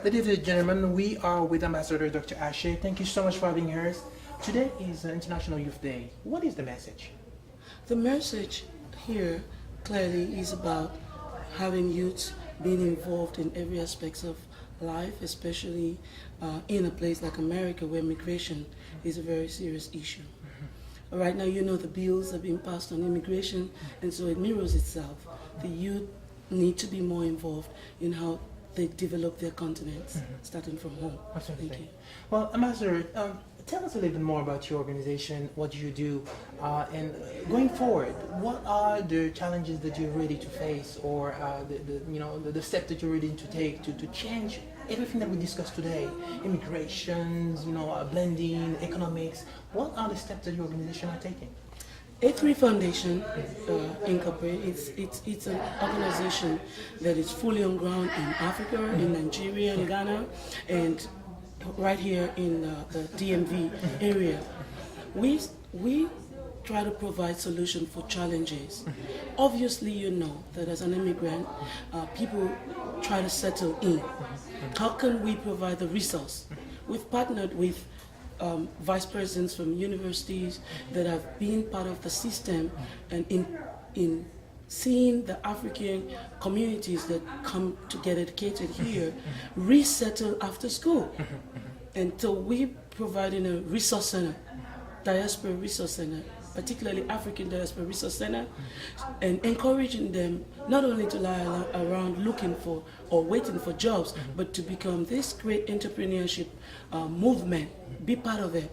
Ladies and gentlemen, we are with Ambassador Dr. Aisha. Thank you so much for having us. Today is International Youth Day. What is the message? The message here clearly is about having youths being involved in every aspect of life, especially in a place like America where migration is a very serious issue. Right now, you know, the bills are being passed on immigration, and so it mirrors itself. The youth need to be more involved in how they develop their continents, starting from home. Absolutely. Thank you. Well, Ambassador, tell us a little bit more about your organization, what you do, and going forward, what are the challenges that you're ready to face, or the steps that you're ready to take to change everything that we discussed today, immigrations, blending, economics. What are the steps that your organization are taking? A3 Foundation Incorporated, it's an organization that is fully on ground in Africa, in Nigeria, in Ghana, and right here in the DMV area. We try to provide solutions for challenges. Obviously, you know that as an immigrant, people try to settle in. How can we provide the resource? We've partnered with vice presidents from universities that have been part of the system, and in seeing the African communities that come to get educated here resettle after school. And so we providing a resource center, diaspora resource center, particularly African diaspora resource center, and encouraging them not only to lie around looking for or waiting for jobs, but to become this great entrepreneurship movement, be part of it.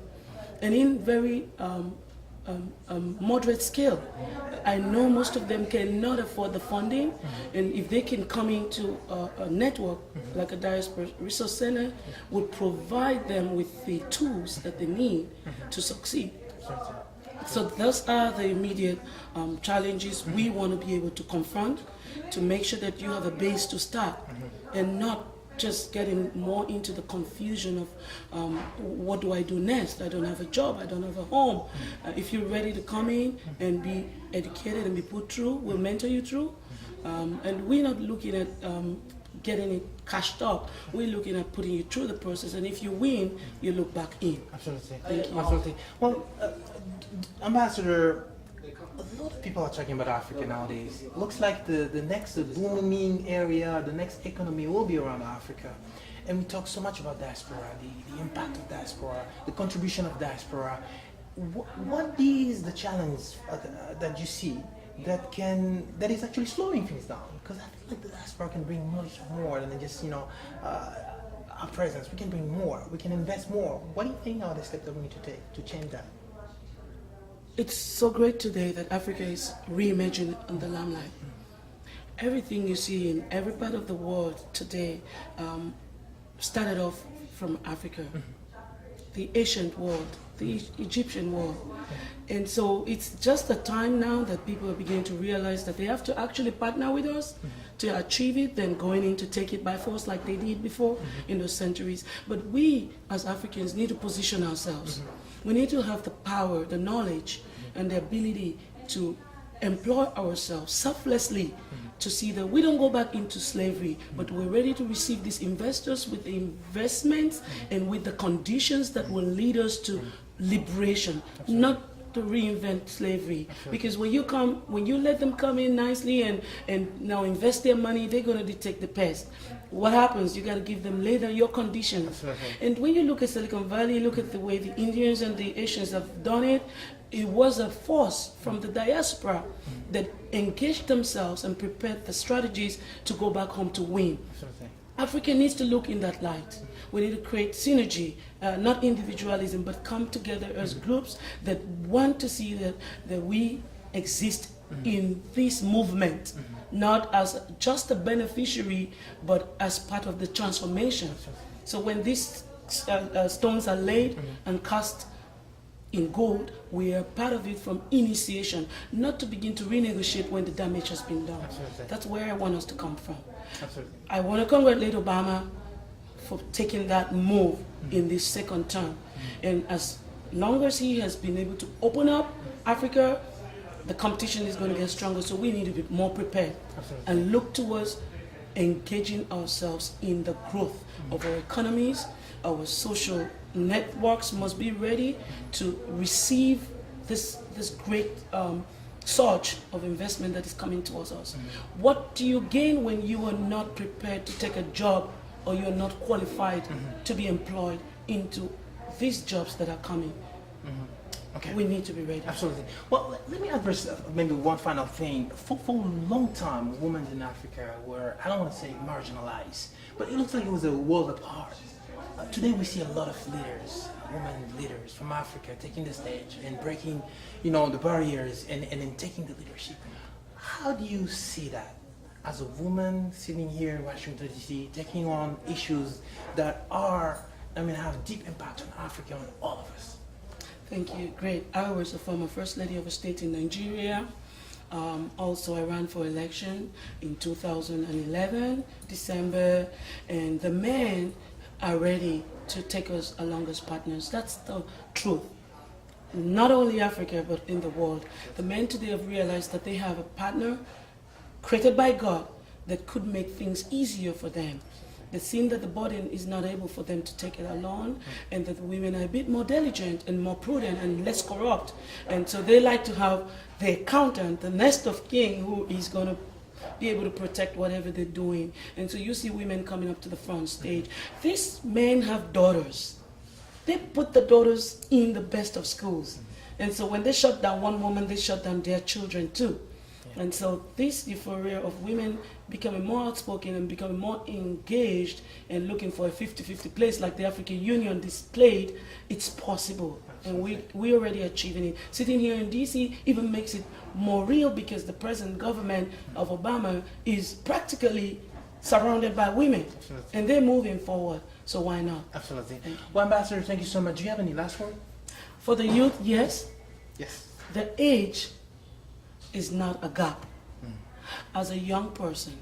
And in very moderate scale. I know most of them cannot afford the funding, and if they can come into a network like a diaspora resource center, would provide them with the tools that they need to succeed. So those are the immediate challenges we want to be able to confront, to make sure that you have a base to start, and not just getting more into the confusion of what do I do next? I don't have a job, I don't have a home. If you're ready to come in and be educated and be put through, we'll mentor you through. And we're not looking at getting it cashed up. We're looking at putting you through the process, and if you win, you look back in. Absolutely. Thank you. Absolutely. Well, Ambassador, a lot of people are talking about Africa nowadays. Looks like the next booming area, the next economy will be around Africa. And we talk so much about diaspora, the impact of diaspora, the contribution of diaspora. What is the challenge that you see that is actually slowing things down? Because I feel like the diaspora can bring much more than just our presence. We can bring more. We can invest more. What do you think are the steps that we need to take to change that? It's so great today that Africa is re-imagined in the limelight. Everything you see in every part of the world today started off from Africa. The ancient world, the Egyptian world. And so it's just a time now that people are beginning to realize that they have to actually partner with us to achieve it, than going in to take it by force like they did before in those centuries. But we as Africans need to position ourselves. We need to have the power, the knowledge, and the ability to employ ourselves selflessly to see that we don't go back into slavery, but we're ready to receive these investors with the investments and with the conditions that will lead us to liberation, not to reinvent slavery. Because when you let them come in nicely and now invest their money, they're going to detect the pest. What happens? You got to give them later your conditions. And when you look at Silicon Valley, look at the way the Indians and the Asians have done it. It was a force from the diaspora that engaged themselves and prepared the strategies to go back home to win. Africa needs to look in that light. We need to create synergy, not individualism, but come together as groups that want to see that we exist in this movement, not as just a beneficiary, but as part of the transformation. So when these stones are laid and cast in gold, we are part of it from initiation, not to begin to renegotiate when the damage has been done. Absolutely. That's where I want us to come from. Absolutely. I want to congratulate Obama for taking that move in this second term. And as long as he has been able to open up Africa, the competition is going to get stronger. So we need to be more prepared and look towards engaging ourselves in the growth of our economies. Our social networks must be ready to receive this great surge of investment that is coming towards us. What do you gain when you are not prepared to take a job, or you are not qualified to be employed into these jobs that are coming? Okay. We need to be ready. Absolutely. Well, let me address maybe one final thing. For a long time, women in Africa were, I don't want to say marginalized, but it looks like it was a world apart. Today we see a lot of leaders, women leaders from Africa taking the stage and breaking, the barriers and taking the leadership. How do you see that as a woman sitting here in Washington, D.C., taking on issues that have deep impact on Africa, on all of us? Thank you. Great. I was a former First Lady of a state in Nigeria. Also, I ran for election in 2011, December, and the men are ready to take us along as partners. That's the truth. Not only Africa, but in the world. The men today have realized that they have a partner created by God that could make things easier for them. They've seen that the burden is not able for them to take it alone, and that the women are a bit more diligent and more prudent and less corrupt. And so they like to have their accountant, the nest of king, who is going to be able to protect whatever they're doing. And so you see women coming up to the front stage. These men have daughters. They put the daughters in the best of schools. And so when they shut down one woman, they shut down their children too. And so this euphoria of women becoming more outspoken and becoming more engaged and looking for a 50-50 place like the African Union displayed, it's possible. And we're already achieving it. Sitting here in DC even makes it more real, because the present government of Obama is practically surrounded by women. Absolutely. And they're moving forward. So why not? Absolutely. Well, Ambassador, thank you so much. Do you have any last word? For the youth, yes. Yes. The age is not a gap. As a young person,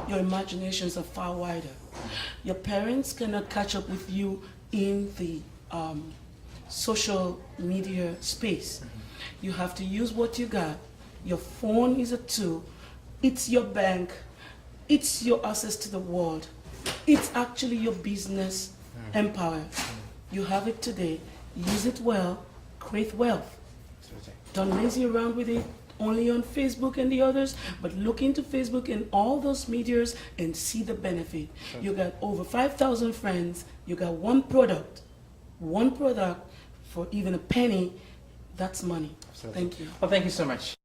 your imaginations are far wider. Your parents cannot catch up with you in the social media space. You have to use what you got. Your phone is a tool. It's your bank. It's your access to the world. It's actually your business empire. You have it today. Use it well. Create wealth. Don't lazy around with it only on Facebook and the others, but look into Facebook and all those medias and see the benefit. You got over 5,000 friends. You got one product for even a penny. That's money. Absolutely. Thank you. Well, thank you so much.